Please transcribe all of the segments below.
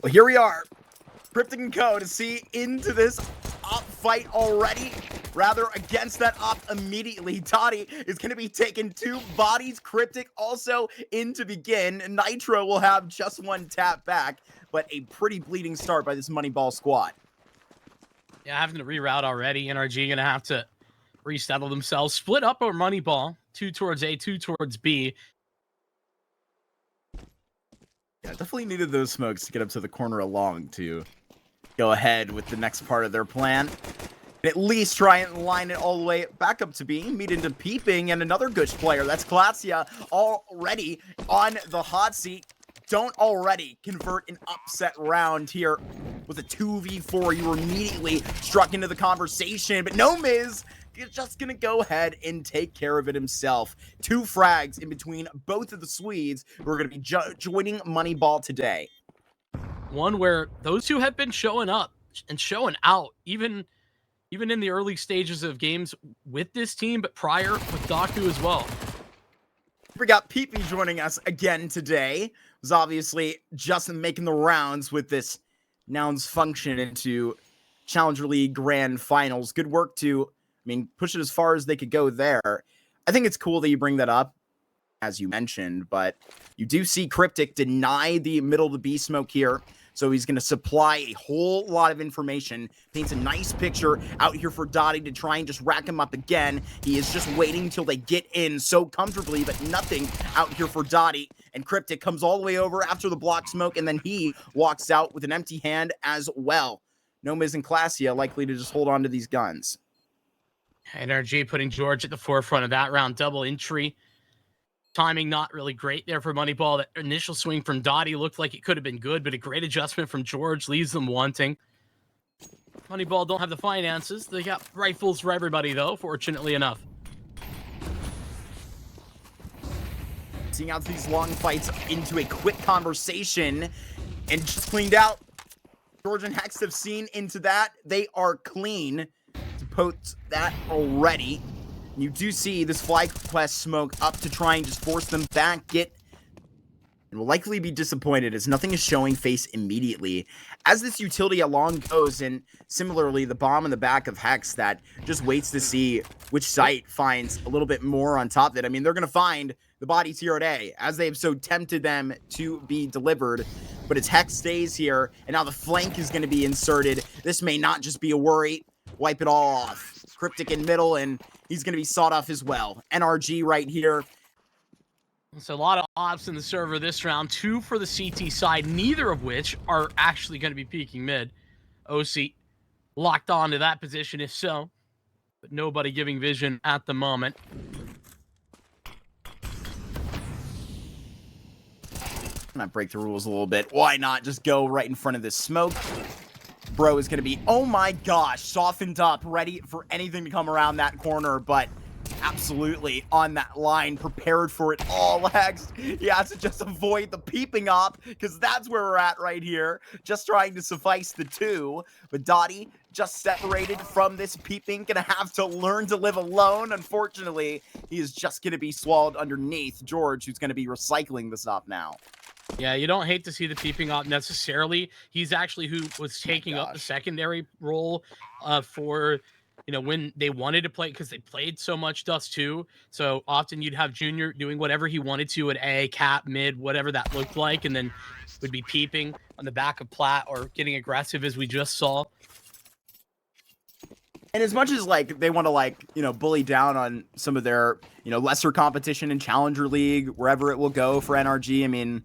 Well, here we are. Cryptic and Co. to see into this op fight already. Rather, against that op immediately. Toddy is going to be taking 2 bodies. Cryptic also in to begin. Nitro will have just 1 tap back, but a pretty bleeding start by this Moneyball squad. Yeah, having to reroute already. NRG going to have to resettle themselves. Split up over Moneyball. 2 towards A, 2 towards B. Yeah, definitely needed those smokes to get up to the corner along to go ahead with the next part of their plan. At least try and line it all the way back up to B, meet into peeping, and another good player. That's Klasia already on the hot seat. Don't already convert an upset round here with a 2v4. You were immediately struck into the conversation, but no Miz is just gonna go ahead and take care of it himself. 2 frags in between both of the Swedes who are gonna be joining Moneyball today. One where those 2 have been showing up and showing out, even in the early stages of games with this team, but prior with Daku as well. We got Peepee joining us again today. Was obviously just making the rounds with this Nouns function into Challenger League Grand Finals. Good work to, push it as far as they could go there. I think it's cool that you bring that up, as you mentioned, but you do see Cryptic deny the middle of the B smoke here. So he's going to supply a whole lot of information, paints a nice picture out here for Dottie to try and just rack him up again. He is just waiting until they get in so comfortably, but nothing out here for Dottie. And Cryptic comes all the way over after the block smoke, and then he walks out with an empty hand as well. Nomiz and Klasia likely to just hold on to these guns. NRG putting George at the forefront of that round. Double entry. Timing not really great there for Moneyball. That initial swing from Dottie looked like it could have been good, but a great adjustment from George leaves them wanting. Moneyball don't have the finances. They got rifles for everybody, though, fortunately enough. Seeing out these long fights into a quick conversation and just cleaned out. George and Hex have seen into that. They are clean to post that already. You do see this flag quest smoke up to try and just force them back, and will likely be disappointed as nothing is showing face immediately. As this utility along goes, and similarly the bomb in the back of Hex that just waits to see which site finds a little bit more on top of it. They're going to find the bodies here at A, as they have so tempted them to be delivered. But as Hex stays here, and now the flank is going to be inserted, this may not just be a worry. Wipe it all off. Cryptic in middle, and he's going to be sawed off as well. NRG right here. So a lot of ops in the server this round. 2 for the CT side, neither of which are actually going to be peeking mid. OC locked on to that position, if so. But nobody giving vision at the moment. Not break the rules a little bit. Why not just go right in front of this smoke? Bro is going to be, oh my gosh, softened up, ready for anything to come around that corner, but absolutely on that line, prepared for it all. Hex, he has to just avoid the peeping op, because that's where we're at right here, just trying to suffice the 2, but Dottie just separated from this peeping, gonna have to learn to live alone. Unfortunately, he is just gonna be swallowed underneath George, who's gonna be recycling this op now. Yeah, you don't hate to see the peeping op necessarily. He's actually who was taking up the secondary role for, when they wanted to play, because they played so much Dust 2. So often you'd have Junior doing whatever he wanted to at A, cap, mid, whatever that looked like, and then would be peeping on the back of Plat or getting aggressive as we just saw. And as much as they want to bully down on some of their, lesser competition in Challenger League, wherever it will go for NRG,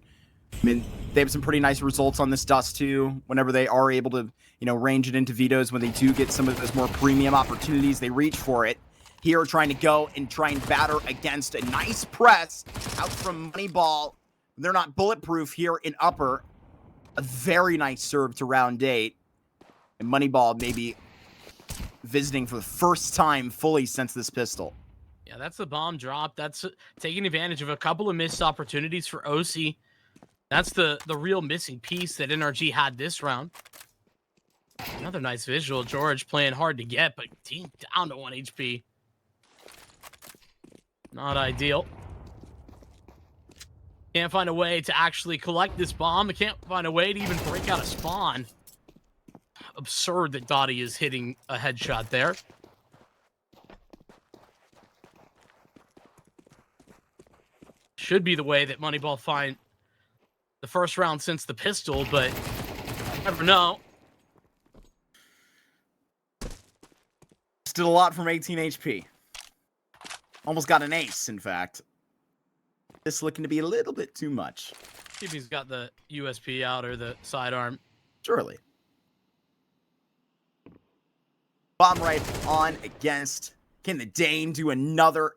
they have some pretty nice results on this Dust too. Whenever they are able to, range it into vetoes, when they do get some of those more premium opportunities, they reach for it. Here, trying to go and try and batter against a nice press out from Moneyball. They're not bulletproof here in upper. A very nice serve to round 8. And Moneyball maybe visiting for the first time fully since this pistol. Yeah, that's the bomb drop. That's taking advantage of a couple of missed opportunities for OC. That's the real missing piece that NRG had this round. Another nice visual. George playing hard to get, but team down to 1 HP. Not ideal. Can't find a way to actually collect this bomb. They can't find a way to even break out a spawn. Absurd that Dottie is hitting a headshot there. Should be the way that Moneyball find the first round since the pistol, but you never know. Still a lot from 18 HP. Almost got an ace, in fact. This looking to be a little bit too much. See if he's got the USP out or the sidearm. Surely. Bomb right on against. Can the Dane do another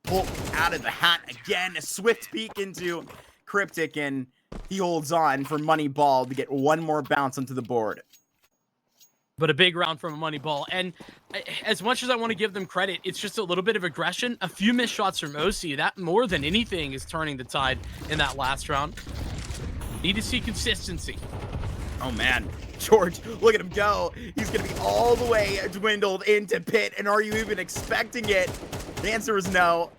pull out of the hat again? A swift peek into Cryptic, and he holds on for Moneyball to get one more bounce onto the board. But a big round from Moneyball. And as much as I want to give them credit, it's just a little bit of aggression. A few missed shots from OC. That more than anything is turning the tide in that last round. Need to see consistency. Oh, man. George, look at him go. He's going to be all the way dwindled into pit. And are you even expecting it? The answer is no.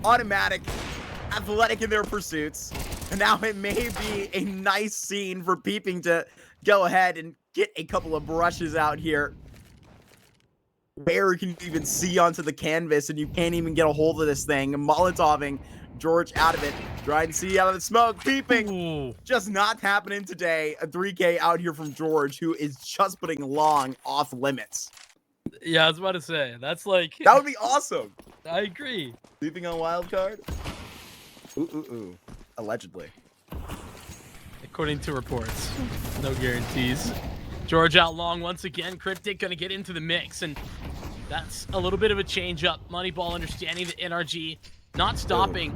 Automatic, athletic in their pursuits. And now it may be a nice scene for Peeping to go ahead and get a couple of brushes out here. Where can you even see onto the canvas and you can't even get a hold of this thing? Molotoving George out of it. Try and see out of the smoke. Peeping. Ooh. Just not happening today. A 3K out here from George, who is just putting long off limits. Yeah, I was about to say. That's like... That would be awesome. I agree. Sleeping on wildcard? Ooh. Allegedly. According to reports. No guarantees. George out long once again. Cryptic going to get into the mix, and that's a little bit of a change up. Moneyball understanding the NRG not stopping,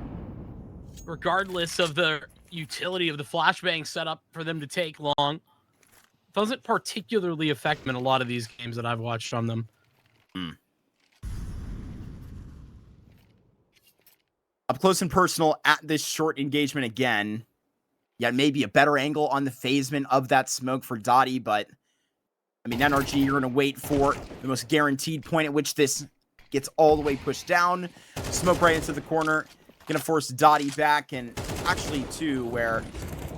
regardless of the utility of the flashbang setup for them to take long. Doesn't particularly affect them in a lot of these games that I've watched from them. Up close and personal at this short engagement again. Yeah, maybe a better angle on the phasement of that smoke for Dottie, but I mean, NRG, you're going to wait for the most guaranteed point at which this gets all the way pushed down. Smoke right into the corner. Going to force Dottie back, and actually, too, where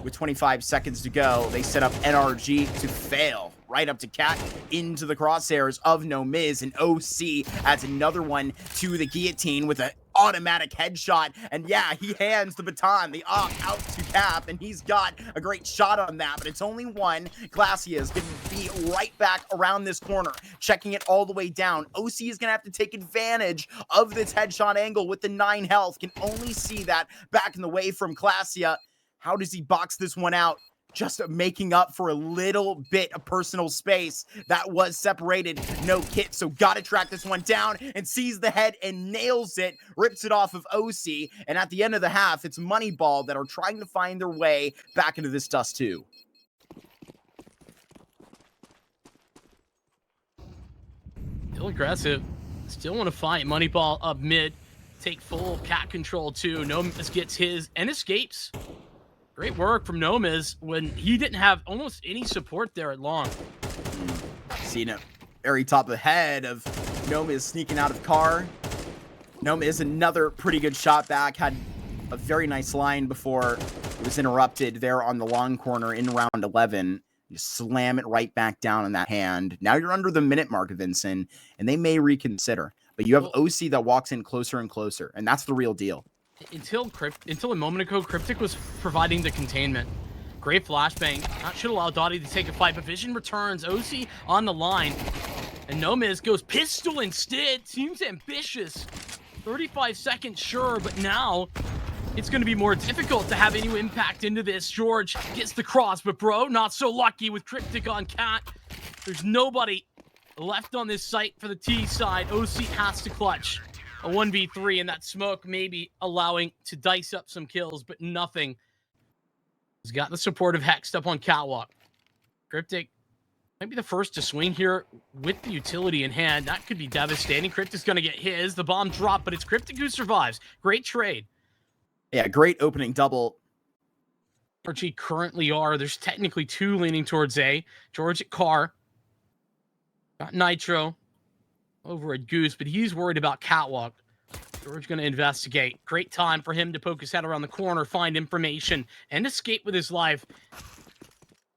with 25 seconds to go, they set up NRG to fail. Right up to Cat into the crosshairs of No Miz, and OC adds another one to the guillotine with an automatic headshot. And yeah, he hands the baton, the op, out to Cap, and he's got a great shot on that, but it's only one. Glacia is going to be right back around this corner, checking it all the way down. OC is going to have to take advantage of this headshot angle with the 9 health. Can only see that back in the way from Glacia. How does he box this one out? Just making up for a little bit of personal space that was separated. No kit, so gotta track this one down, and sees the head and nails it, rips it off of OC, and at the end of the half, it's Moneyball that are trying to find their way back into this dust too. Still aggressive. Still want to fight. Moneyball up mid. Take full cat control too. Nomis gets his and escapes. Great work from Nomis when he didn't have almost any support there at long. Seen it very top of the head of Nomis sneaking out of car. Nomis, another pretty good shot back. Had a very nice line before it was interrupted there on the long corner in round 11. You slam it right back down in that hand. Now you're under the minute mark, Vincent, and they may reconsider. But you have OC that walks in closer and closer, and that's the real deal. Until a moment ago, Cryptic was providing the containment. Great flashbang. That should allow Dottie to take a fight, but Vision returns. OC on the line. And Nomiz goes pistol instead. Seems ambitious. 35 seconds, sure, but now it's going to be more difficult to have any impact into this. George gets the cross, but bro, not so lucky with Cryptic on Cat. There's nobody left on this site for the T side. OC has to clutch a 1v3, and that smoke maybe allowing to dice up some kills, but nothing. He's got the support of Hexed up on Catwalk. Cryptic might be the first to swing here with the utility in hand. That could be devastating. Cryptic's going to get his. The bomb dropped, but it's Cryptic who survives. Great trade. Yeah, great opening double. NRG currently are. There's technically 2 leaning towards A. George at car. Got Nitro over at Goose, but he's worried about Catwalk. George going to investigate. Great time for him to poke his head around the corner, find information, and escape with his life.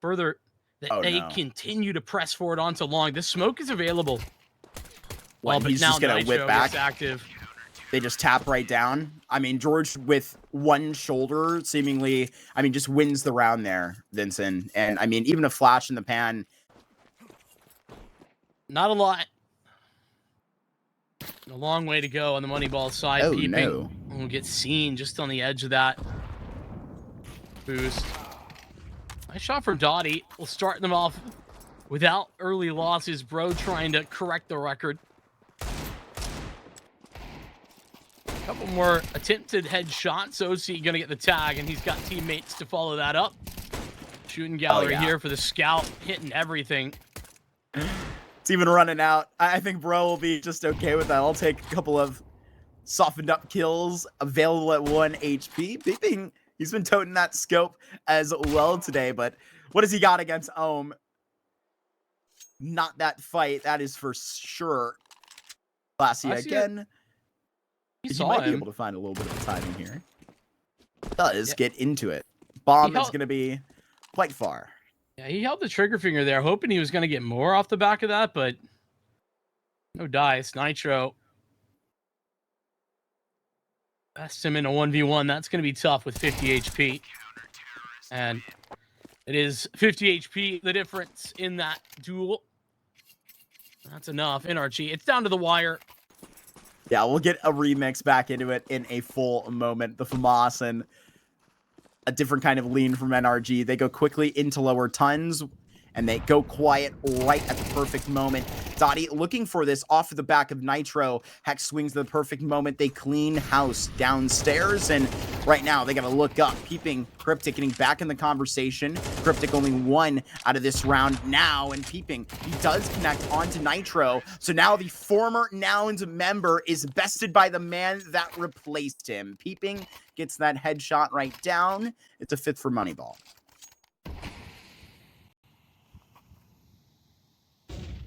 Further, they continue to press forward onto long. The smoke is available. Well, but he's now just going to whip back. Active. They just tap right down. I mean, George with one shoulder seemingly, I mean, just wins the round there, Vincent. And I mean, even a flash in the pan. Not a lot. A long way to go on the Moneyball side. Oh, Peeping. no. We'll get seen just on the edge of that boost. Nice shot from Dottie. We'll start them off without early losses. Bro trying to correct the record. A couple more attempted headshots. OC gonna get the tag, and he's got teammates to follow that up. Shooting gallery here for the scout, hitting everything. It's even running out. I think Bro will be just okay with that. I'll take a couple of softened up kills available at 1 HP. Peeping, he's been toting that scope as well today, but what has he got against Ohm? Not that fight, that is for sure. Classy again. He might be able to find a little bit of timing here. Does get into it. Bomb is going to be quite far. Yeah, he held the trigger finger there, hoping he was going to get more off the back of that, but no dice. Nitro. Best him in a 1v1. That's going to be tough with 50 HP. And it is 50 HP, the difference in that duel. That's enough. NRG. It's down to the wire. Yeah, we'll get a remix back into it in a full moment. The FAMAS and a different kind of lean from NRG. They go quickly into lower tons, and they go quiet right at the perfect moment. Dottie looking for this off of the back of Nitro. Hex swings the perfect moment. They clean house downstairs, and right now they got to look up. Peeping, Cryptic getting back in the conversation. Cryptic only one out of this round now, and Peeping, he does connect onto Nitro. So now the former Nouns member is bested by the man that replaced him. Peeping gets that headshot right down. It's a 5th for Moneyball.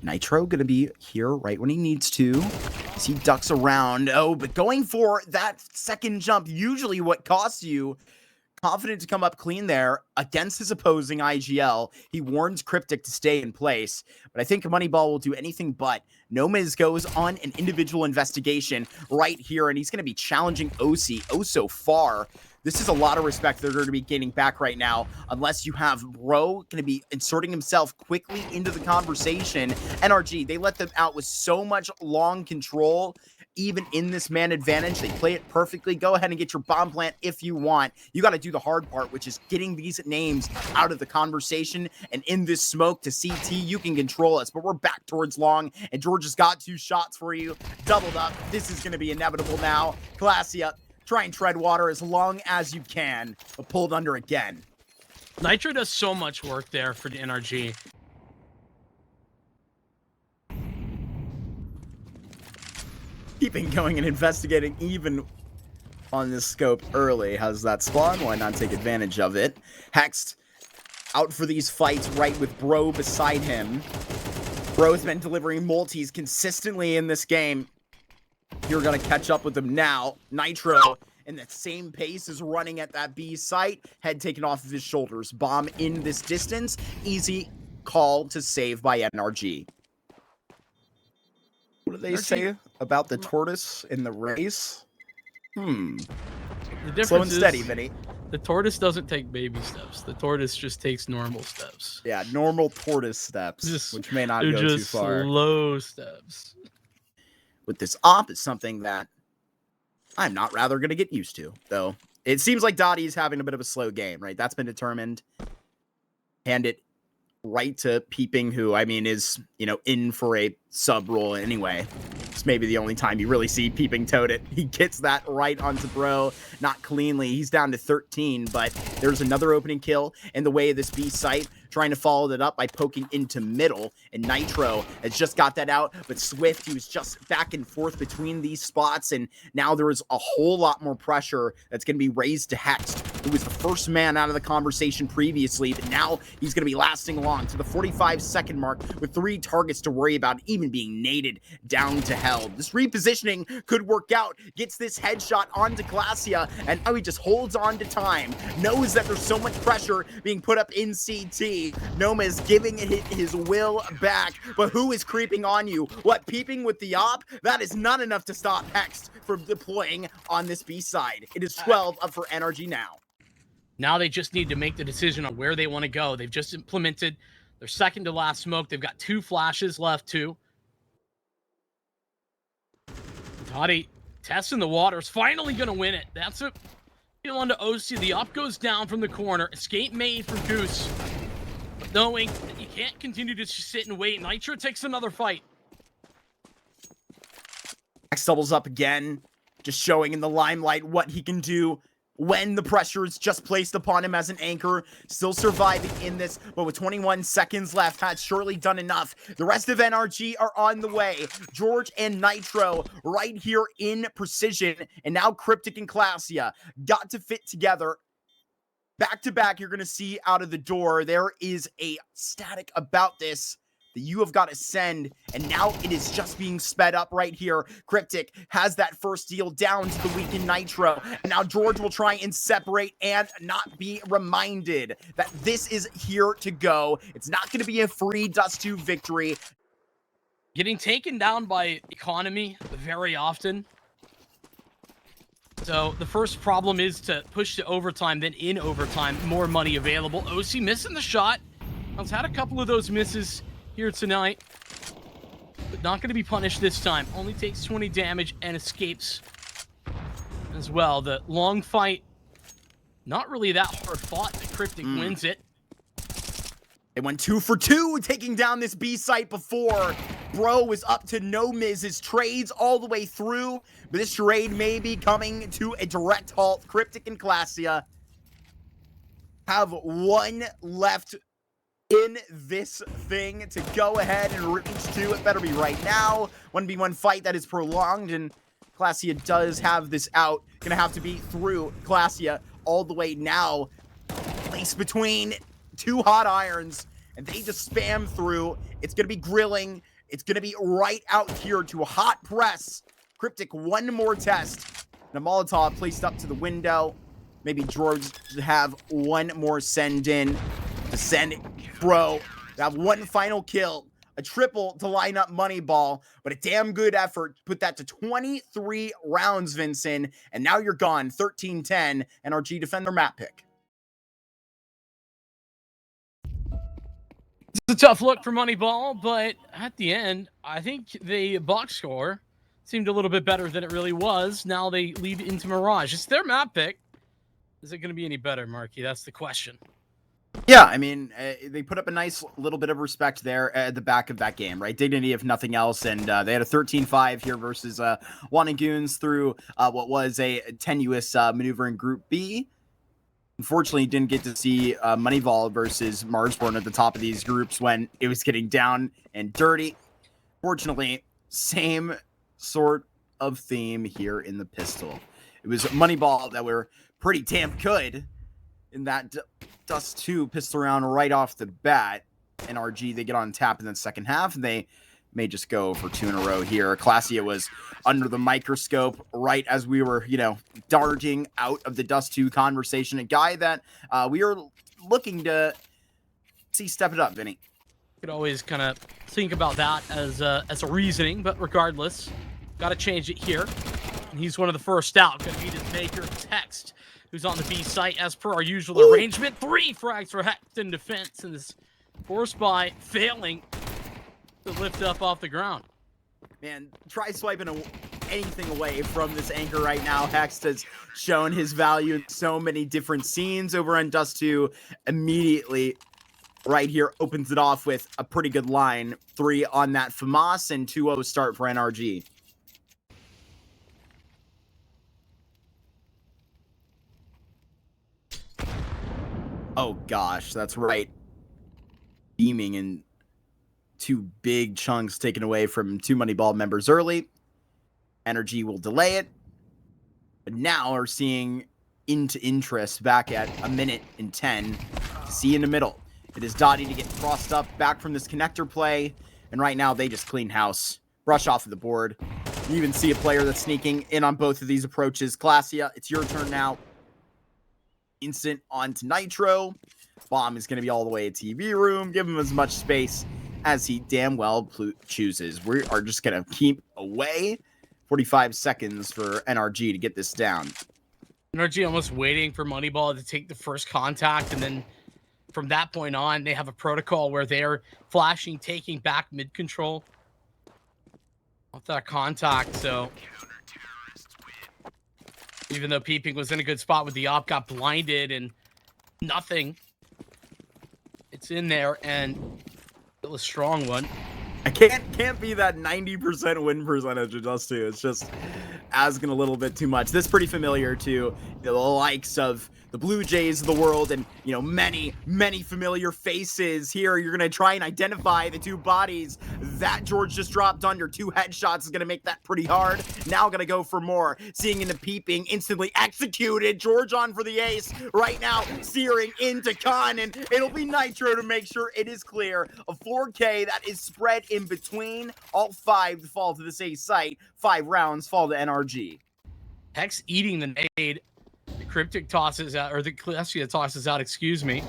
Nitro gonna be here right when he needs to, as he ducks around. Oh, but going for that second jump, usually what costs you. Confident to come up clean there against his opposing IGL. He warns Cryptic to stay in place, but I think Moneyball will do anything but. Nomiz goes on an individual investigation right here, and he's going to be challenging OC so far. This is a lot of respect they're going to be gaining back right now, unless you have Bro going to be inserting himself quickly into the conversation. NRG, they let them out with so much long control. Even in this man advantage, they play it perfectly. Go ahead and get your bomb plant if you want. You got to do the hard part, which is getting these names out of the conversation. And in this smoke to CT, you can control us. But we're back towards long, and George has got 2 shots for you. Doubled up. This is going to be inevitable now. Classy up. Try and tread water as long as you can, but pulled under again. Nitro does so much work there for the NRG. Keeping going and investigating even on this scope early. How's that spawn? Why not take advantage of it? Hexed out for these fights right with Bro beside him. Bro's been delivering multis consistently in this game. You're going to catch up with them now. Nitro in the same pace is running at that B site. Head taken off of his shoulders. Bomb in this distance. Easy call to save by NRG. What do they say about the tortoise in the race? The difference Slow and steady, Vinny. The tortoise doesn't take baby steps. The tortoise just takes normal steps. Yeah, normal tortoise steps, which may not go too far. Slow steps. With this op, it's something that I'm not rather going to get used to, though. It seems like Dottie's having a bit of a slow game, right? That's been determined. Hand it right to Peeping, who, I mean, is, you know, in for a sub role anyway. It's maybe the only time you really see Peeping tote it. He gets that right onto Bro, not cleanly. He's down to 13, but there's another opening kill in the way of this B site, trying to follow that up by poking into middle, and Nitro has just got that out, but Swift, he was just back and forth between these spots, and now there is a whole lot more pressure that's going to be raised to Hext. who was the first man out of the conversation previously, but now he's going to be lasting along to the 45-second mark with 3 targets to worry about, even being naded down to hell. This repositioning could work out, gets this headshot onto Glacia, and now he just holds on to time, knows that there's so much pressure being put up in CT. Noma is giving it his will back, but who is creeping on you? What, peeping with the op? That is not enough to stop Hext from deploying on this B side. It is 12 up for NRG now. Now they just need to make the decision on where they want to go. They've just implemented their second to last smoke. They've got 2 flashes left too. Toddy testing the waters, finally going to win it. That's a kill onto OC. The up goes down from the corner. Escape made for Goose. But knowing that you can't continue to just sit and wait, Nitro takes another fight. X doubles up again, just showing in the limelight what he can do when the pressure is just placed upon him as an anchor. Still surviving in this, but with 21 seconds left, has surely done enough. The rest of NRG are on the way. George and Nitro right here in precision, and now Cryptic and Glacia got to fit together. Back to back, you're going to see out of the door, there is a static about this that you have got to send, and now it is just being sped up right here. Cryptic has that first deal down to the weakened Nitro, and now George will try and separate and not be reminded that this is here to go. It's not going to be a free Dust 2 victory. Getting taken down by economy very often. So the first problem is to push to overtime, then in overtime, more money available. OC missing the shot. Has had a couple of those misses here tonight, but not going to be punished this time. Only takes 20 damage and escapes as well. The long fight, not really that hard fought. The Cryptic wins it. They went 2 for 2, taking down this B site before. Bro was up to no misses, trades all the way through, but this trade may be coming to a direct halt. Cryptic and Glacia have 1 left in this thing to go ahead and reach 2. It better be right now. 1v1 fight that is prolonged, and Glacia does have this out. Gonna have to be through Glacia all the way now. Place between 2 hot irons, and they just spam through. It's gonna be grilling. It's gonna be right out here to a hot press. Cryptic, 1 more test. And a Molotov placed up to the window. Maybe George have 1 more send in to send Bro. They have 1 final kill. A triple to line up Moneyball, but a damn good effort. Put that to 23 rounds, Vincent. And now you're gone. 13-10. NRG defend their map pick. It's a tough look for Moneyball, but at the end, I think the box score seemed a little bit better than it really was. Now they lead into Mirage. It's their map pick. Is it going to be any better, Marky? That's the question. Yeah, I mean, they put up a nice little bit of respect there at the back of that game, right? Dignity, if nothing else, and they had a 13-5 here versus GOONS through what was a tenuous maneuver in Group B. Unfortunately, didn't get to see Moneyball versus Marsborne at the top of these groups when it was getting down and dirty. Fortunately, same sort of theme here in the pistol. It was Moneyball that were pretty damn good in that Dust 2 pistol round right off the bat. NRG, they get on tap in the second half, and they may just go for 2 in a row here. Glacia was under the microscope right as we were, darting out of the Dust 2 conversation. A guy that we are looking to see step it up, Vinny. Could always kind of think about that as a reasoning, but regardless, got to change it here. And he's one of the first out. Going to be his maker, Text, who's on the B site as per our usual arrangement. 3 frags for Hecht in defense, and this forced by failing to lift up off the ground. Man, try swiping anything away from this anchor right now. Hext has shown his value in so many different scenes over on Dust 2. Immediately, right here, opens it off with a pretty good line. 3 on that FAMAS and 2-0 start for NRG. Oh gosh, that's right. Beaming in 2 big chunks taken away from 2 Moneyball members early. NRG will delay it. But now we're seeing into interest back at 1:10. See in the middle. It is Dottie to get crossed up back from this connector play. And right now they just clean house. Brush off of the board. You even see a player that's sneaking in on both of these approaches. Classia, it's your turn now. Instant onto Nitro. Bomb is going to be all the way at TV room. Give him as much space as he damn well chooses. We are just going to keep away. 45 seconds for NRG to get this down. NRG almost waiting for Moneyball to take the first contact, and then from that point on, they have a protocol where they're flashing, taking back mid-control off that contact. So even though Peeping was in a good spot with the op, got blinded and nothing. It's in there, and still a strong one. I can't be that 90% win percentage of Dust 2. It's just asking a little bit too much. This is pretty familiar to the likes of the BLUEJAYS of the world, and many familiar faces here. You're gonna try and identify the two bodies that George just dropped under. 2 headshots is gonna make that pretty hard. Now gonna go for more. Seeing into Peeping, instantly executed. George on for the ace right now, searing into Khan, and it'll be Nitro to make sure it is clear. A 4K that is spread in between. All 5 fall to this ace site. 5 rounds fall to NRG. Hex eating the nade. The Cryptic tosses out, or the Classia tosses out, excuse me.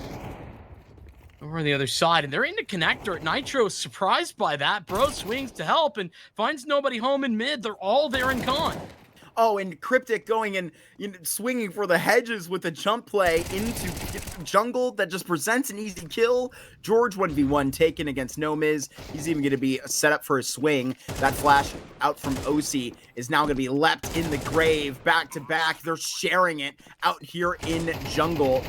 Over on the other side, and they're in the connector. Nitro is surprised by that. Bro swings to help and finds nobody home in mid. They're all there and gone. Oh, and Cryptic going and swinging for the hedges with a jump play into jungle that just presents an easy kill. George 1v1 taken against No Miz. He's even going to be set up for a swing. That flash out from OC is now going to be leapt in the grave. Back to back. They're sharing it out here in jungle.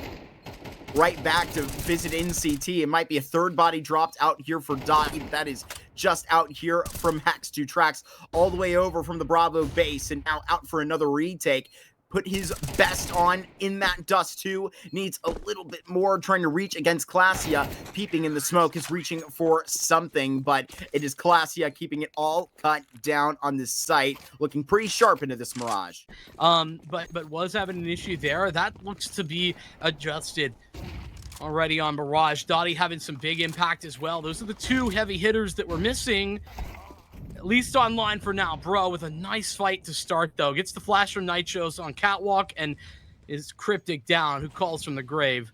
Right back to visit in CT. It might be a third body dropped out here for Dottie. That is just out here from Hex. 2 tracks all the way over from the Bravo base, and now out for another retake. Put his best on in that Dust 2. Needs a little bit more, trying to reach against Classia. Peeping in the smoke is reaching for something, but it is Classia keeping it all cut down on this site. Looking pretty sharp into this Mirage. But was having an issue there. That looks to be adjusted already on Mirage. Dottie having some big impact as well. Those are the 2 heavy hitters that we're missing. At least online for now. Bro with a nice fight to start, though. Gets the flash from Nitros on Catwalk and is Cryptic down, who calls from the grave.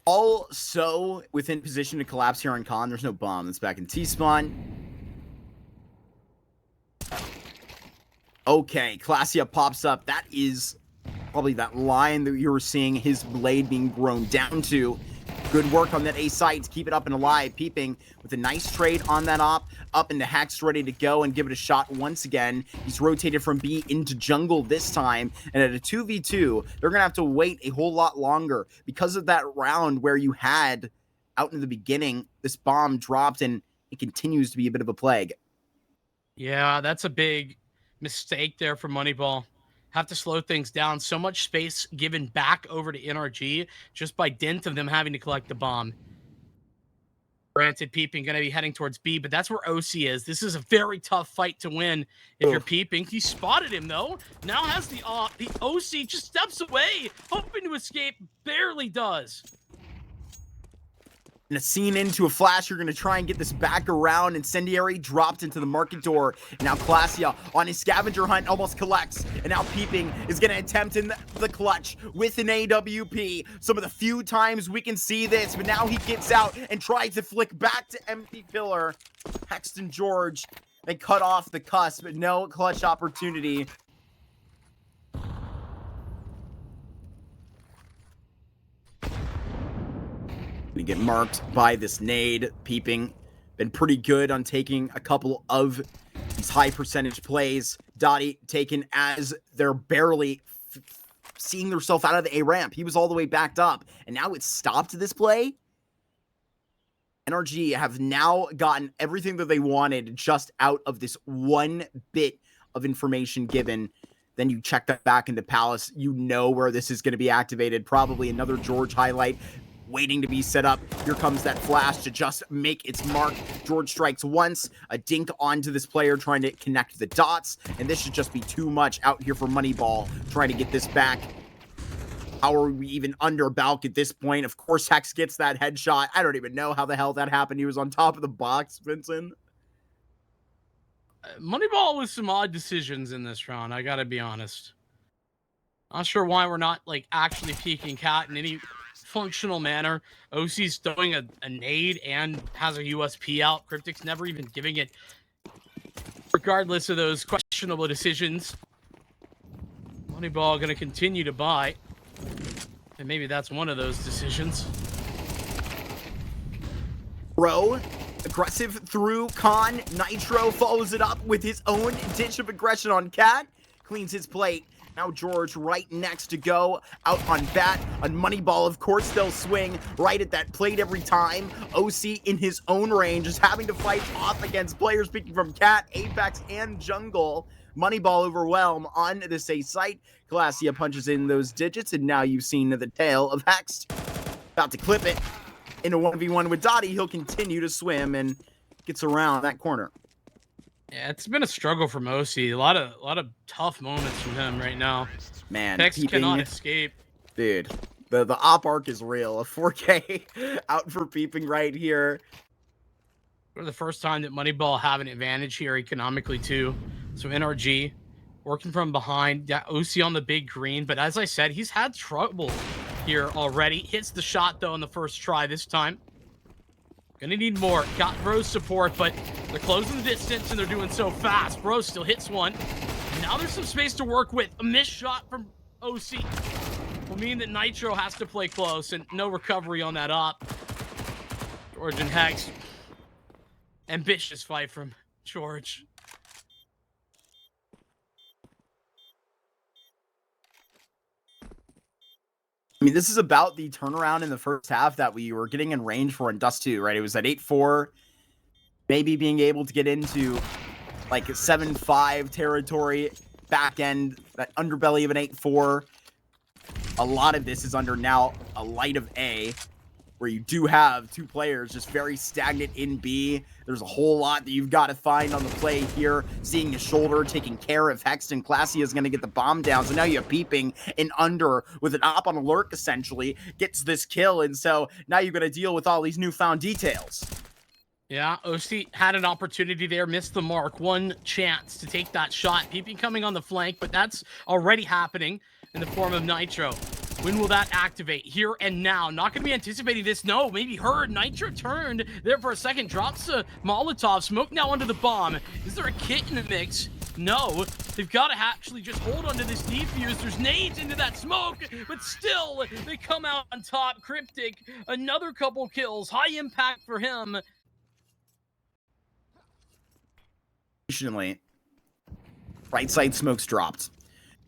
Also within position to collapse here on Khan. There's no bomb. That's back in T-spawn. Okay, Classia pops up. That is probably that line that you were seeing his blade being grown down to. Good work on that A site to keep it up and alive. Peeping with a nice trade on that op. Up into Hex, ready to go and give it a shot once again. He's rotated from B into jungle this time. And at a 2v2, they're going to have to wait a whole lot longer because of that round where you had, out in the beginning, this bomb dropped and it continues to be a bit of a plague. Yeah, that's a big mistake there for Moneyball. Have to slow things down. So much space given back over to NRG just by dint of them having to collect the bomb. Granted, Peeping going to be heading towards B, but that's where OC is. This is a very tough fight to win if you're Peeping. He spotted him, though. Now has the OC just steps away, hoping to escape. Barely does. And a scene into a flash. You're going to try and get this back around. Incendiary dropped into the market door. And now Classia on his scavenger hunt almost collects. And now Peeping is going to attempt in the clutch with an AWP. Some of the few times we can see this. But now he gets out and tries to flick back to empty pillar. Hexton George, they cut off the cusp, but no clutch opportunity. We get marked by this nade. Peeping been pretty good on taking a couple of these high percentage plays. Dottie taken as they're barely seeing themselves out of the A ramp. He was all the way backed up, and now it's stopped this play. NRG have now gotten everything that they wanted just out of this one bit of information given. Then you check that back into Palace. You know where this is going to be activated. Probably another George highlight. waiting to be set up. Here comes that flash to just make its mark. George strikes once, a dink onto this player trying to connect the dots, and this should just be too much out here for Moneyball trying to get this back. How are we even under Balk at this point? Of course, Hex gets that headshot. I don't even know how the hell that happened. He was on top of the box, Vincent. Moneyball with some odd decisions in this round, I gotta be honest. Not sure why we're not, like, actually peeking Cat in any functional manner. OC's throwing a nade and has a USP out. Cryptic's never even giving it. Regardless of those questionable decisions, Moneyball gonna continue to buy. And maybe that's one of those decisions. Bro, aggressive through Con. Nitro follows it up with his own ditch of aggression on Cat. Cleans his plate. Now George right next to go. Out on Bat. On Moneyball, of course, they'll swing right at that plate every time. OC in his own range is having to fight off against players picking from Cat, Apex, and Jungle. Moneyball overwhelm on this A site. Glacia punches in those digits, and now you've seen the tail of Hex. About to clip it. In a 1v1 with Dottie, he'll continue to swim and gets around that corner. Yeah, it's been a struggle from OC. A lot of tough moments from him right now. Man, Hex cannot escape. Dude, the op arc is real. A 4K out for peeping right here. For the first time that Moneyball have an advantage here economically too. So NRG working from behind. Yeah, OC on the big green, but as I said, he's had trouble here already. Hits the shot though in the first try this time. Gonna need more. Got Bro's support, but they're closing the distance and they're doing so fast. Bro still hits one. Now there's some space to work with. A missed shot from OC will mean that Nitro has to play close and no recovery on that op. George and Hex. Ambitious fight from George. I mean, this is about the turnaround in the first half that we were getting in range for in Dust 2, right? It was at 8-4, maybe being able to get into like 7-5 territory, back end, that underbelly of an 8-4. A lot of this is under now a light of A, where you do have two players just very stagnant in B. There's a whole lot that you've got to find on the play here. Seeing his shoulder, taking care of Hexton. Classy is going to get the bomb down. So now you have peeping in under with an op on alert, essentially. Gets this kill. And so now you're going to deal with all these newfound details. Yeah, OC had an opportunity there, missed the mark. One chance to take that shot. Peeping coming on the flank, but that's already happening in the form of Nitro. When will that activate? Here and now. Not going to be anticipating this. No, maybe heard. Nitro turned there for a second. Drops a Molotov. Smoke now under the bomb. Is there a kit in the mix? No. They've got to actually just hold onto this defuse. There's nades into that smoke, but still, they come out on top. Cryptic, another couple kills. High impact for him. Right side smoke's dropped.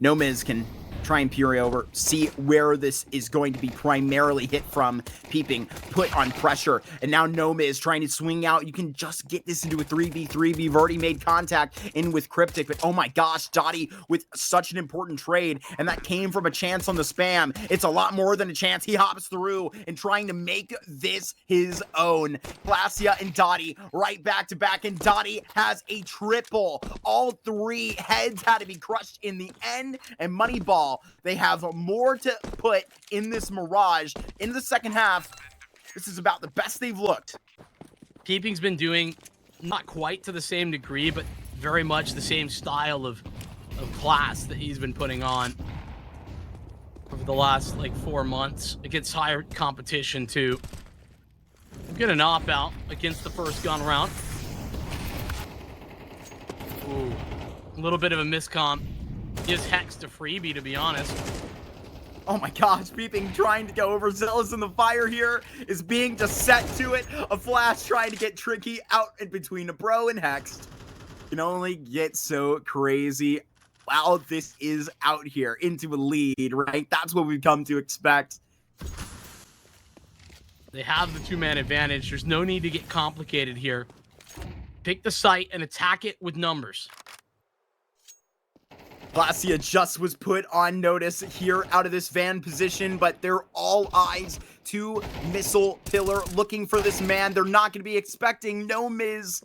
No Miz can try and Fury over, see where this is going to be primarily hit from. Peeping, put on pressure, and now Noma is trying to swing out. You can just get this into a 3v3. We've already made contact in with Cryptic, but oh my gosh, Dottie with such an important trade, and that came from a chance on the spam. It's a lot more than a chance. He hops through and trying to make this his own. Glacia and Dottie right back to back, and Dottie has a triple. All three heads had to be crushed in the end, and Moneyball, they have more to put in this Mirage. In the second half, this is about the best they've looked. Peeping's been doing not quite to the same degree, but very much the same style of class that he's been putting on over the last like 4 months against higher competition too. Get an op out against the first gun round. Ooh, a little bit of a miscomp. Gives Hex to freebie, to be honest. Oh my gosh, Peeping trying to go overzealous in the fire here is being just set to it. A flash trying to get tricky out in between a Bro and Hex. Can only get so crazy. Wow, this is out here into a lead, right? That's what we've come to expect. They have the two-man advantage. There's no need to get complicated here. Pick the site and attack it with numbers. Glacia just was put on notice here out of this van position, but they're all eyes 2 missile pillar looking for this man. They're not going to be expecting no Miz,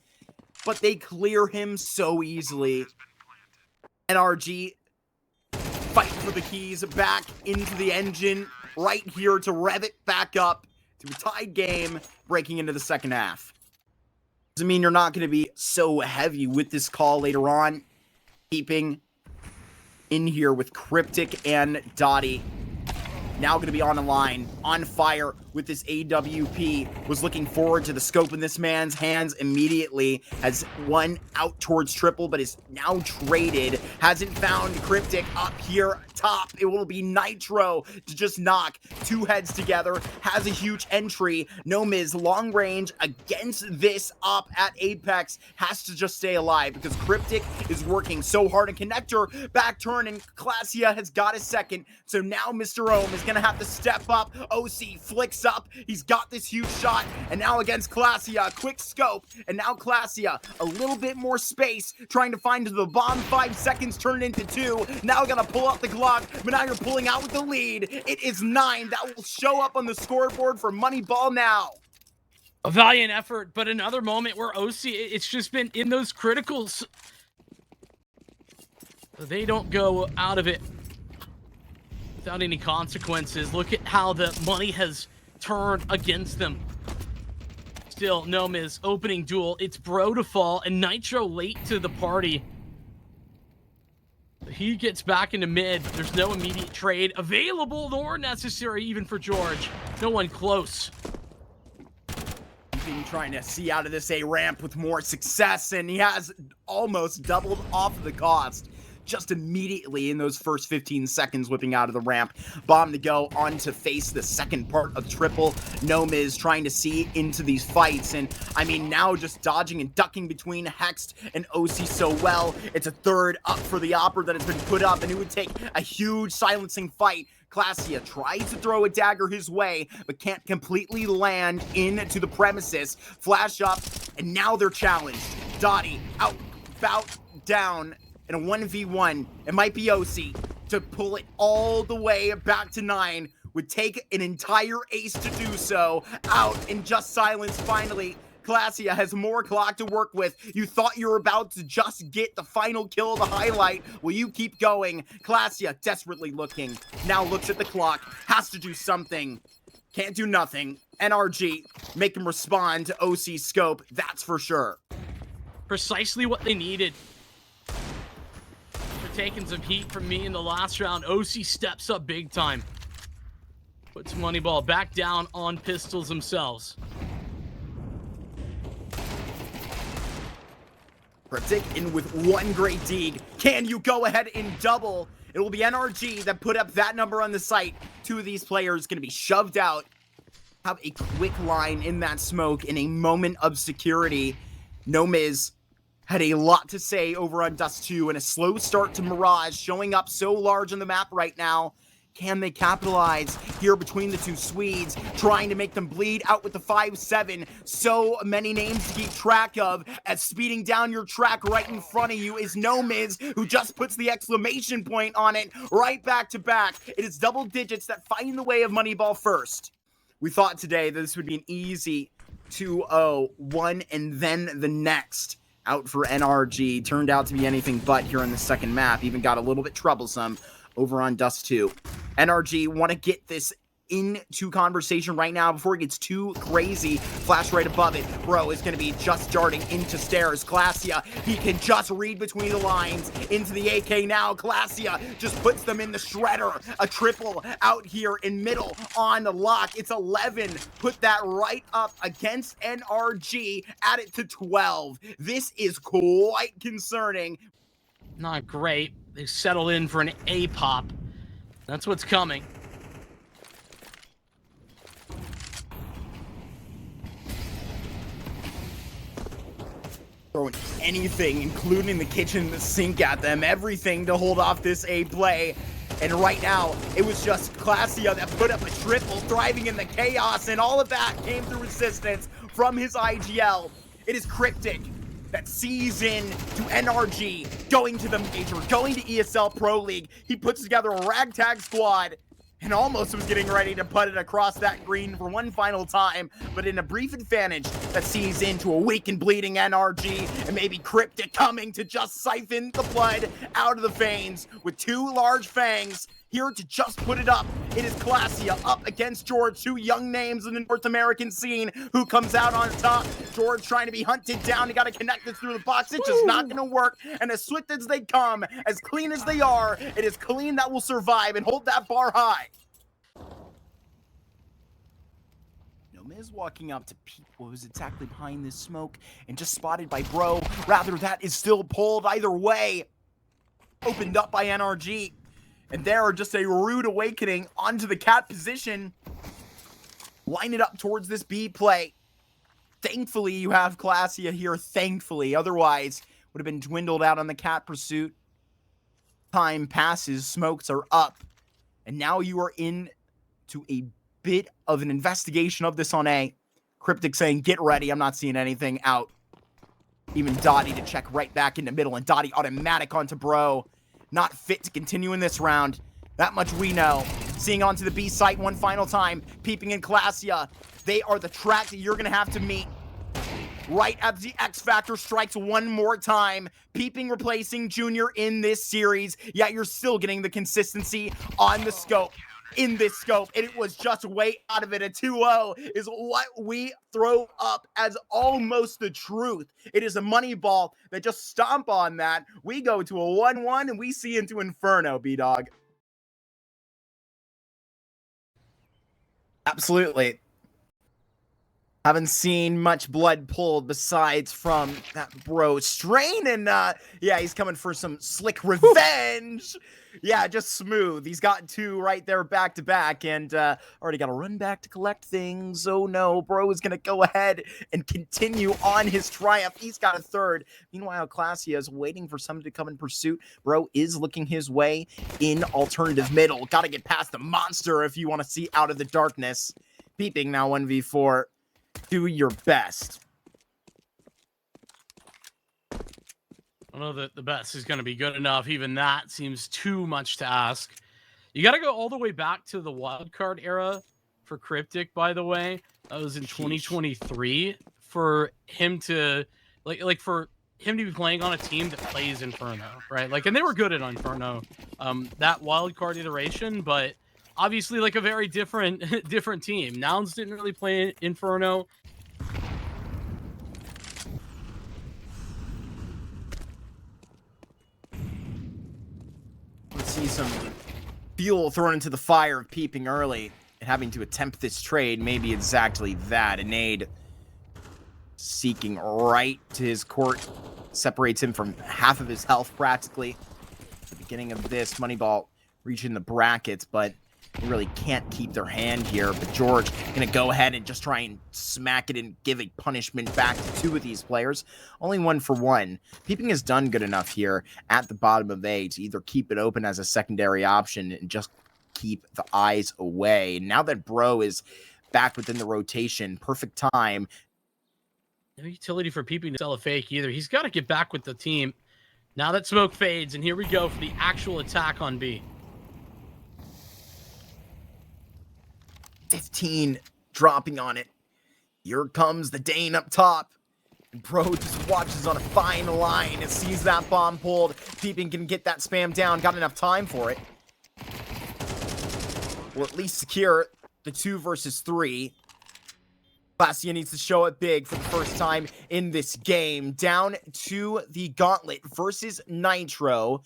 but they clear him so easily. NRG fight for the keys back into the engine right here to rev it back up to a tied game, breaking into the second half. Doesn't mean you're not going to be so heavy with this call later on. Keeping in here with Cryptic and Dottie. Now going to be on the line, on fire with this AWP. Was looking forward to the scope in this man's hands immediately. Has one out towards triple, but is now traded. Hasn't found Cryptic up here top. It will be Nitro to just knock 2 heads together. Has a huge entry. No Miz, long range against this up at Apex. Has to just stay alive because Cryptic is working so hard. And Connector back turn, and Classia has got a second. So now Mr. Ohm is going to have to step up. OC flicks up. He's got this huge shot. And now against Classia, quick scope. And now Classia, a little bit more space, trying to find the bomb. 5 seconds turned into 2. Now got to pull out the Glock. But now you're pulling out with the lead. It is 9. That will show up on the scoreboard for Moneyball now. A valiant effort, but another moment where OC, it's just been in those criticals. They don't go out of it without any consequences. Look at how the money has turned against them. Still, no Miz, opening duel. It's Bro to fall, and Nitro late to the party. He gets back into mid. There's no immediate trade available nor necessary even for George. No one close. Been trying to see out of this A ramp with more success, and he has almost doubled off of the cost just immediately in those first 15 seconds whipping out of the ramp. Bomb to go on to face the second part of triple. No Miz trying to see into these fights, and I mean now just dodging and ducking between Hext and OC so well. It's a third up for the Opera that has been put up, and it would take a huge silencing fight. Classia tries to throw a dagger his way, but can't completely land into the premises. Flash up, and now they're challenged. Dottie out, bout down in a 1v1. It might be OC to pull it all the way back to 9. Would take an entire ace to do so. Out in just silence finally. Classia has more clock to work with. You thought you were about to just get the final kill of the highlight. Will you keep going? Classia desperately looking. Now looks at the clock. Has to do something. Can't do nothing. NRG make him respond to OC scope. That's for sure. Precisely what they needed. They're taking some heat from me in the last round. OC steps up big time. Puts Moneyball back down on pistols themselves. Cryptic in with one great dig. Can you go ahead and double? It will be NRG that put up that number on the site. 2 of these players going to be shoved out. Have a quick line in that smoke in a moment of security. No Miz had a lot to say over on Dust 2 and a slow start to Mirage showing up so large on the map right now. Can they capitalize here between the 2 Swedes, trying to make them bleed out with the 5-7? So many names to keep track of, as speeding down your track right in front of you is No Miz, who just puts the exclamation point on it right back to back. It is double digits that find the way of Moneyball first. We thought today that this would be an easy 2-0, one and then the next. Out for NRG. Turned out to be anything but here in the second map. Even got a little bit troublesome over on Dust 2. NRG want to get this into conversation right now before it gets too crazy. Flash right above it. Bro is going to be just darting into stairs. Classia, he can just read between the lines into the AK now. Classia just puts them in the shredder. A triple out here in middle on the lock. It's 11. Put that right up against NRG. Add it to 12. This is quite concerning. Not great. They settled in for an A-pop. That's what's coming. Throwing anything, including the kitchen sink at them. Everything to hold off this A play. And right now, it was just Classia that put up a triple, thriving in the chaos. And all of that came through resistance from his IGL. It is Cryptic that sees in to NRG, going to the Major, going to ESL Pro League. He puts together a ragtag squad and almost was getting ready to put it across that green for one final time, but in a brief advantage that sees into a weak and bleeding NRG, and maybe Cryptic coming to just siphon the blood out of the veins with two large fangs here to just put it up. It is Classia up against George, two young names in the North American scene. Who comes out on top? George trying to be hunted down. He got to connect it through the box. It's just not going to work. And as swift as they come, as clean as they are, it is clean that will survive and hold that bar high. Is walking up to people who's exactly behind this smoke and just spotted by Bro. Rather, that is still pulled either way. Opened up by NRG. And there are just a rude awakening onto the cat position. Line it up towards this B play. Thankfully, you have Classia here. Thankfully. Otherwise, would have been dwindled out on the cat pursuit. Time passes. Smokes are up. And now you are in to a bit of an investigation of this on A. Cryptic saying, get ready. I'm not seeing anything out. Even Dottie to check right back in the middle. And Dottie automatic onto Bro. Not fit to continue in this round. That much we know. Seeing onto the B site one final time. Peeping in Classia. They are the track that you're going to have to meet. Right as the X Factor strikes one more time. Peeping replacing Junior in this series. Yet you're still getting the consistency on the scope. In this scope, and it was just way out of it. A 2-0 is what we throw up as almost the truth. It is a Moneyball that just stomp on that. We go to a 1-1 and we see into Inferno, B-Dog. Absolutely. Haven't seen much blood pulled besides from that Bro strain, and yeah, he's coming for some slick revenge. Yeah, just smooth. He's got two right there back to back, and already got to run back to collect things. Oh no, Bro is gonna go ahead and continue on his triumph. He's got a third. Meanwhile, Classia is waiting for someone to come in pursuit. Bro is looking his way in alternative middle. Got to get past the monster if you want to see out of the darkness. Peeping now 1v4. Do your best. I know that the best is going to be good enough. Even that seems too much to ask. You got to go all the way back to the wildcard era for Cryptic, by the way. That was in 2023 for him to for him to be playing on a team that plays Inferno, right? Like, and they were good at Inferno, that wildcard iteration, but obviously like a very different team. Nouns didn't really play Inferno. Let's see some fuel thrown into the fire of Peeping early and having to attempt this trade. Maybe exactly that. A nade seeking right to his court. Separates him from half of his health practically. At the beginning of this, Moneyball reaching the brackets, but they really can't keep their hand here. But George gonna go ahead and just try and smack it and give a punishment back to two of these players. Only 1 for 1. Peeping has done good enough here at the bottom of A to either keep it open as a secondary option and just keep the eyes away. Now that Bro is back within the rotation, perfect time. No utility for Peeping to sell a fake either. He's got to get back with the team. Now that smoke fades, and here we go for the actual attack on B. 15 dropping on it. Here comes the Dane up top. And Bro just watches on a fine line and sees that bomb pulled. Peeping can get that spam down. Got enough time for it. Or at least secure the 2 versus 3. Classia needs to show it big for the first time in this game. Down to the gauntlet versus Nitro.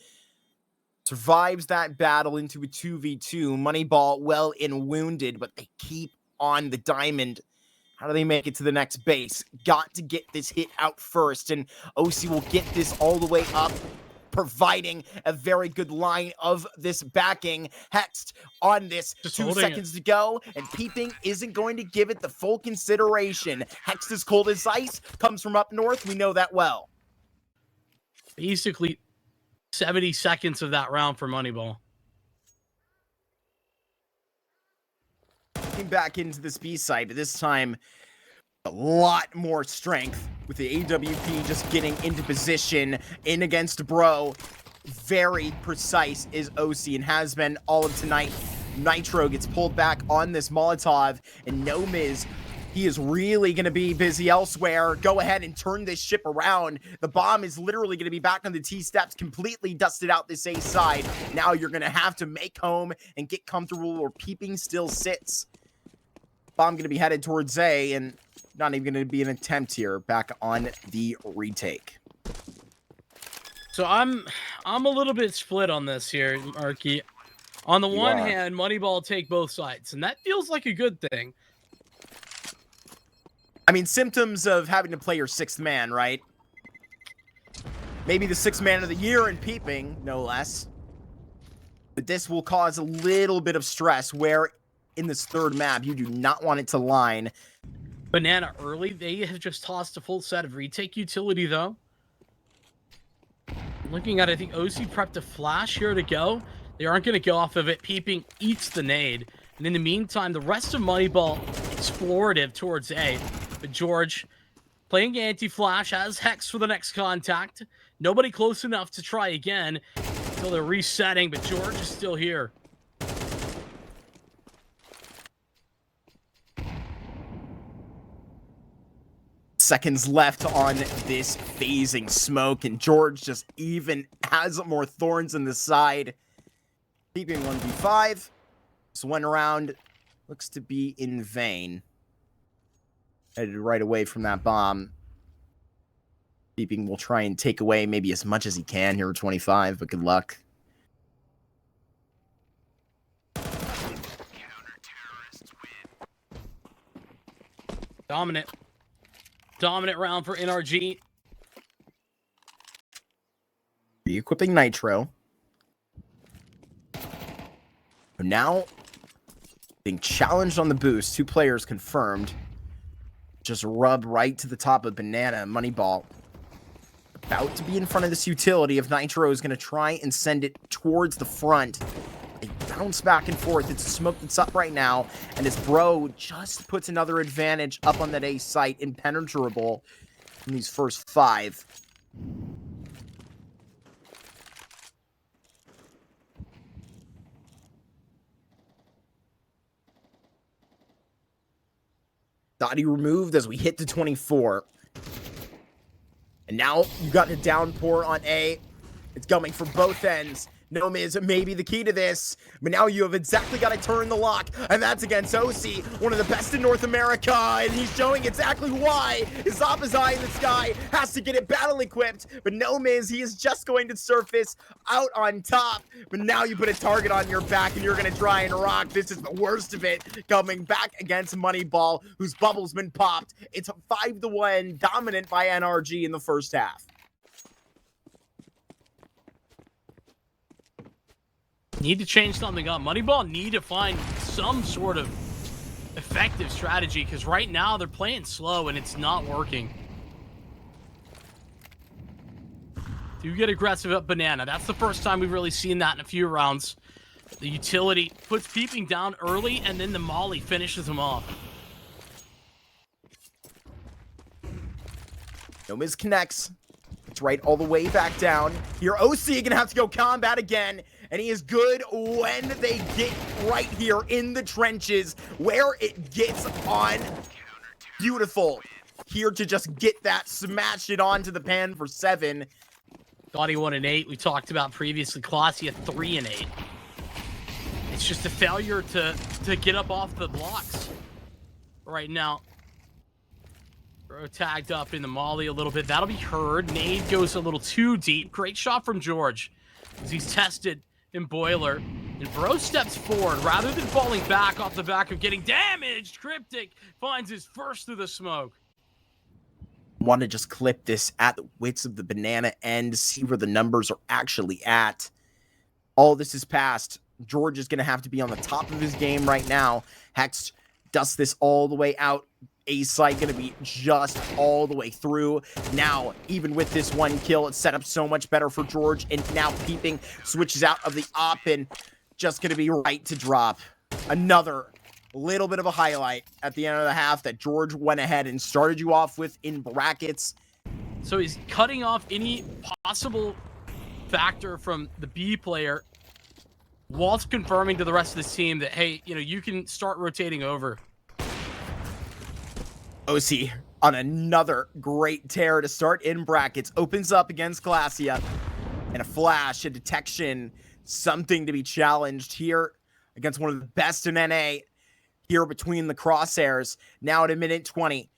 Survives that battle into a 2v2. Moneyball well and wounded, but they keep on the diamond. How do they make it to the next base? Got to get this hit out first, and OC will get this all the way up, providing a very good line of this backing. Hexed on this. Just 2 seconds to go, and Peeping isn't going to give it the full consideration. Hexed is cold as ice, comes from up north. We know that well. Basically 70 seconds of that round for Moneyball. Came back into this B site, but this time a lot more strength with the AWP just getting into position in against Bro. Very precise is OC and has been all of tonight. Nitro gets pulled back on this Molotov, and Nomiz, he is really going to be busy elsewhere. Go ahead and turn this ship around. The bomb is literally going to be back on the T steps, completely dusted out this A side. Now you're going to have to make home and get comfortable where peeping still sits. Bomb going to be headed towards A, and not even going to be an attempt here. Back on the retake. So I'm a little bit split on this here, Marky. On the one hand, Moneyball take both sides, and that feels like a good thing. I mean, symptoms of having to play your sixth man, right? Maybe the sixth man of the year in peeping, no less. But this will cause a little bit of stress where in this third map, you do not want it to line. Banana early, they have just tossed a full set of retake utility, though. Looking at it, I think OC prepped a flash here to go. They aren't going to go off of it. Peeping eats the nade. And in the meantime, the rest of Moneyball explorative towards A. But George playing anti-flash as Hex for the next contact. Nobody close enough to try again until they're resetting, but George is still here. Seconds left on this phasing smoke, and George just even has more thorns in the side. Keeping 1v5. This one round looks to be in vain. Headed right away from that bomb. Keeping will try and take away maybe as much as he can here at 25, but good luck. Dominant round for NRG. Re-equipping Nitro. Now, being challenged on the boost. 2 players confirmed. Just rub right to the top of Banana. Moneyball about to be in front of this utility. If Nitro is going to try and send it towards the front. They bounce back and forth. It's a smoke that's up right now. And his bro just puts another advantage up on that A site. Impenetrable in these first 5. Dottie removed as we hit to 24. And now you got a downpour on A. It's coming from both ends. Nomiz may be the key to this, but now you have exactly got to turn the lock, and that's against OC, one of the best in North America, and he's showing exactly why. His Zappa's eye in the sky has to get it battle equipped, but Nomiz, he is just going to surface out on top, but now you put a target on your back, and you're going to try and rock. This is the worst of it, coming back against Moneyball, whose bubble's been popped. It's 5-1 dominant by NRG in the first half. Need to change something up. Moneyball need to find some sort of effective strategy, because right now they're playing slow and it's not working. Do get aggressive at Banana. That's the first time we've really seen that in a few rounds. The utility puts peeping down early, and then the molly finishes him off. Nomiz connects. It's right all the way back down. Here, OC gonna have to go combat again. And he is good when they get right here in the trenches where it gets on. Beautiful. Here to just get that, smash it onto the pan for 7. Dottie 1 and 8. We talked about previously. Classy at 3 and 8. It's just a failure to get up off the blocks right now. Bro tagged up in the molly a little bit. That'll be heard. Nade goes a little too deep. Great shot from George as he's tested in Boiler. And Bro steps forward rather than falling back off the back of getting damaged. Cryptic finds his first through the smoke. Want to just clip this at the wits of the Banana end, see where the numbers are actually at. All this is past. George is going to have to be on the top of his game right now. Hex dusts this all the way out. A-site going to be just all the way through. Now, even with this 1 kill, it's set up so much better for George. And now peeping switches out of the op and just going to be right to drop. Another little bit of a highlight at the end of the half that George went ahead and started you off with in brackets. So he's cutting off any possible factor from the B player Walt's confirming to the rest of this team that, hey, you know, you can start rotating over. OC on another great tear to start in brackets. Opens up against Glacia. And a flash, a detection, something to be challenged here against one of the best in NA. Here between the crosshairs. Now at a minute 20.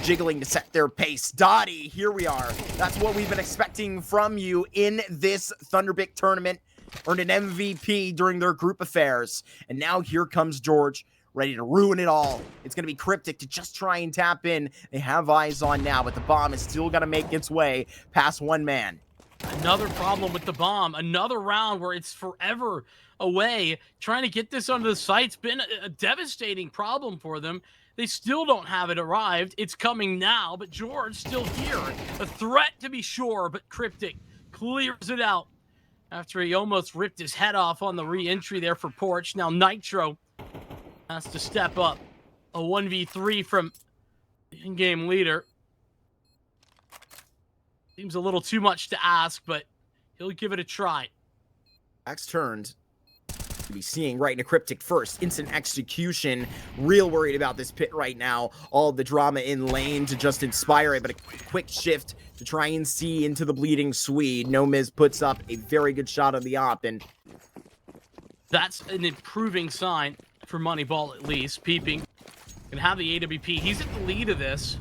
Jiggling to set their pace. Dottie, here we are. That's what we've been expecting from you in this Thunderpick tournament. Earned an MVP during their group affairs. And now here comes George, ready to ruin it all. It's going to be Cryptic to just try and tap in. They have eyes on now, but the bomb is still got to make its way past one man. Another problem with the bomb. Another round where it's forever away. Trying to get this onto the site's been a devastating problem for them. They still don't have it arrived. It's coming now, but George still here. A threat to be sure, but Cryptic clears it out after he almost ripped his head off on the re-entry there for Porch. Now Nitro has to step up. A 1v3 from the in-game leader. Seems a little too much to ask, but he'll give it a try. Axe turned. To be seeing right into Cryptic first. Instant execution. Real worried about this pit right now. All the drama in lane to just inspire it, but a quick shift to try and see into the bleeding Swede. Nomiz puts up a very good shot on the op, and that's an improving sign for Moneyball at least. Peeping. Can have the AWP. He's at the lead of this.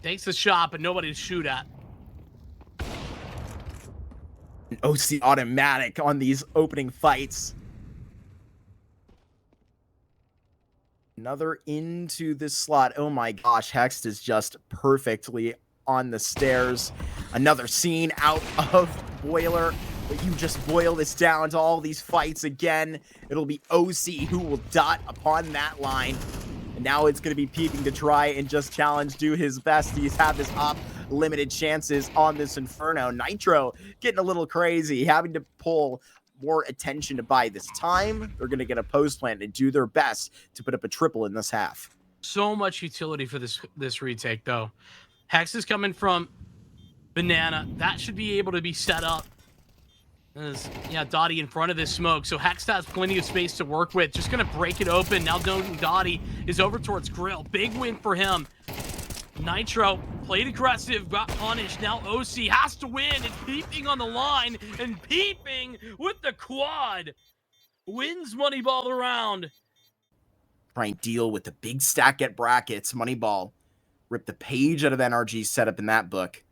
Takes the shot, but nobody to shoot at. An OC automatic on these opening fights. Another into this slot. Oh my gosh, Hext is just perfectly on the stairs. Another scene out of Boiler. But you just boil this down to all these fights again. It'll be OC who will dot upon that line. And now it's going to be Peeping to try and just challenge, do his best. He's had this op limited chances on this Inferno. Nitro getting a little crazy, having to pull more attention to buy this time. They're going to get a post plant and do their best to put up a triple in this half. So much utility for this retake, though. Hex is coming from Banana. That should be able to be set up. Yeah, Dottie in front of this smoke, so Hex has plenty of space to work with. Just gonna break it open. Now Dottie is over towards Grill. Big win for him. Nitro played aggressive, got punished. Now OC has to win, and Peeping on the line, and Peeping with the quad wins Moneyball the round. Try and deal with the big stack at brackets. Moneyball ripped the page out of NRG's setup in that book.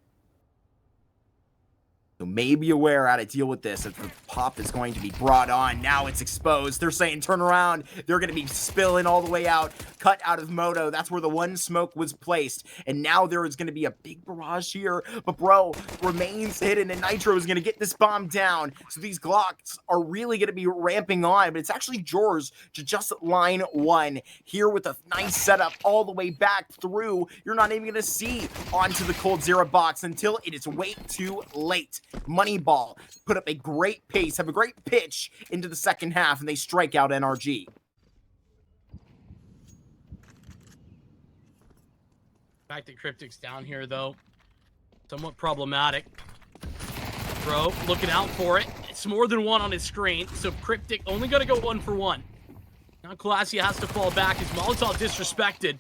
So maybe aware how to deal with this if the pop is going to be brought on. Now it's exposed. They're saying turn around. They're going to be spilling all the way out. Cut out of Moto. That's where the one smoke was placed. And now there is going to be a big barrage here. But bro remains hidden, and Nitro is going to get this bomb down. So these Glocks are really going to be ramping on. But it's actually George to just line one here with a nice setup all the way back through. You're not even going to see onto the Cold Zero box until it is way too late. Moneyball put up a great pace, have a great pitch into the second half, and they strike out NRG. The fact that Cryptic's down here, though, somewhat problematic. Bro, looking out for it. It's more than one on his screen, so Cryptic only going to go 1 for 1. Now Glacia has to fall back. His Molotov disrespected.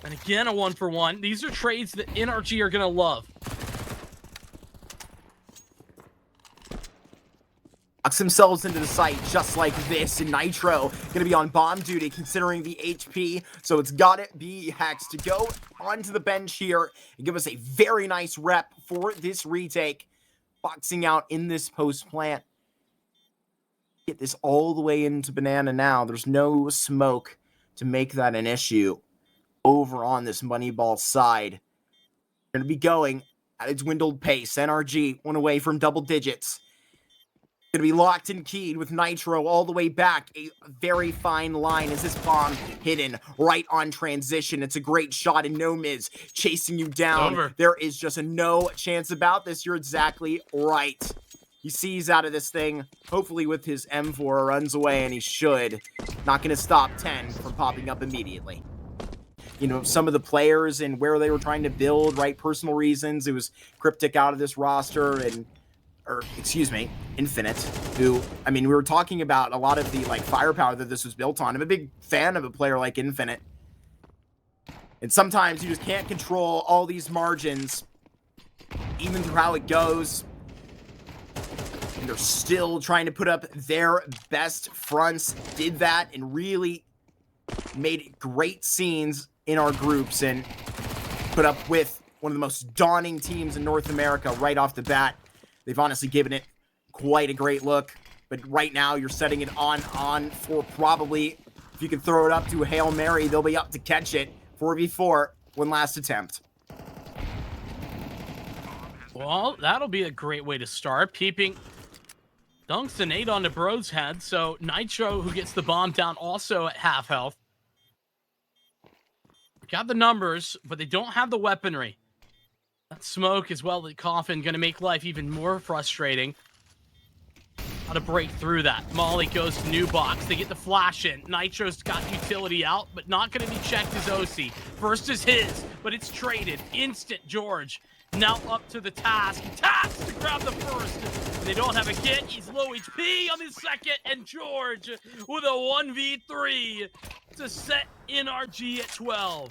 And again, a 1 for 1. These are trades that NRG are going to love. Locks themselves into the site just like this, and Nitro gonna be on bomb duty considering the HP, so it's gotta be Hex to go onto the bench here and give us a very nice rep for this retake. Boxing out in this post plant. Get this all the way into Banana now. There's no smoke to make that an issue over on this Moneyball side. Gonna be going at a dwindled pace. NRG one away from double digits. Going to be locked and keyed with Nitro all the way back. A very fine line as this bomb hidden right on transition. It's a great shot, and Nomiz chasing you down. There is just no chance about this. You're exactly right. He sees out of this thing, hopefully with his M4, runs away, and he should. Not going to stop 10 from popping up immediately. You know, some of the players and where they were trying to build, right, personal reasons. It was Cryptic out of this roster, and or excuse me, Infinite, who, I mean, we were talking about a lot of the like firepower that this was built on. I'm a big fan of a player like Infinite. And sometimes you just can't control all these margins, even through how it goes. And they're still trying to put up their best fronts. Did that and really made great scenes in our groups and put up with one of the most daunting teams in North America right off the bat. They've honestly given it quite a great look. But right now, you're setting it on for probably, if you can throw it up to a Hail Mary, they'll be up to catch it. 4v4, one last attempt. Well, that'll be a great way to start. Peeping dunks an 8 on the bro's head. So Nitro, who gets the bomb down, also at half health. Got the numbers, but they don't have the weaponry. That smoke as well, the coffin, going to make life even more frustrating. How to break through that. Molly goes to new box. They get the flash in. Nitro's got utility out, but not going to be checked as OC. First is his, but it's traded. Instant George. Now up to the task. He tasks to grab the first. They don't have a kit. He's low HP on his second. And George with a 1v3 to set NRG at 12.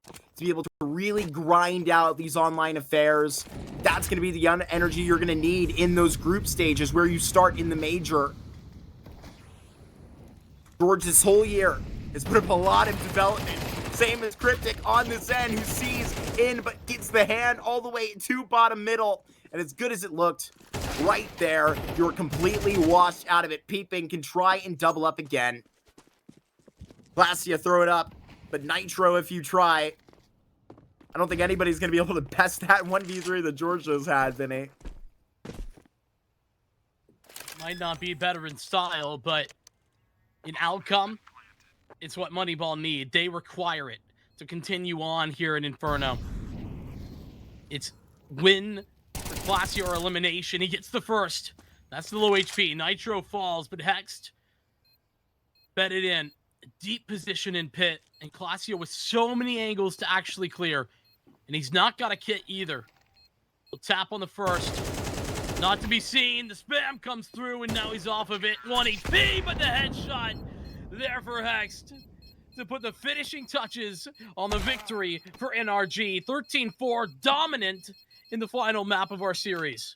To be able to really grind out these online affairs, that's going to be the energy you're going to need in those group stages where you start in the major. George this whole year has put up a lot of development. Same as Cryptic on this end, who sees in but gets the hand all the way to bottom middle. And as good as it looked right there, you're completely washed out of it. Peeping can try and double up again. Glacia, throw it up. But Nitro, if you try, I don't think anybody's going to be able to best that 1v3 that George just had, Vinny. Might not be better in style, but in outcome, it's what Moneyball need. They require it to continue on here in Inferno. It's win for Glacia or elimination. He gets the first. That's the low HP. Nitro falls, but Hexed bet it in. Deep position in pit, and Glacia with so many angles to actually clear. And he's not got a kit either. We'll tap on the first. Not to be seen. The spam comes through, and now he's off of it. 1 HP, but the headshot there for Hexed to put the finishing touches on the victory for NRG. 13-4, dominant in the final map of our series.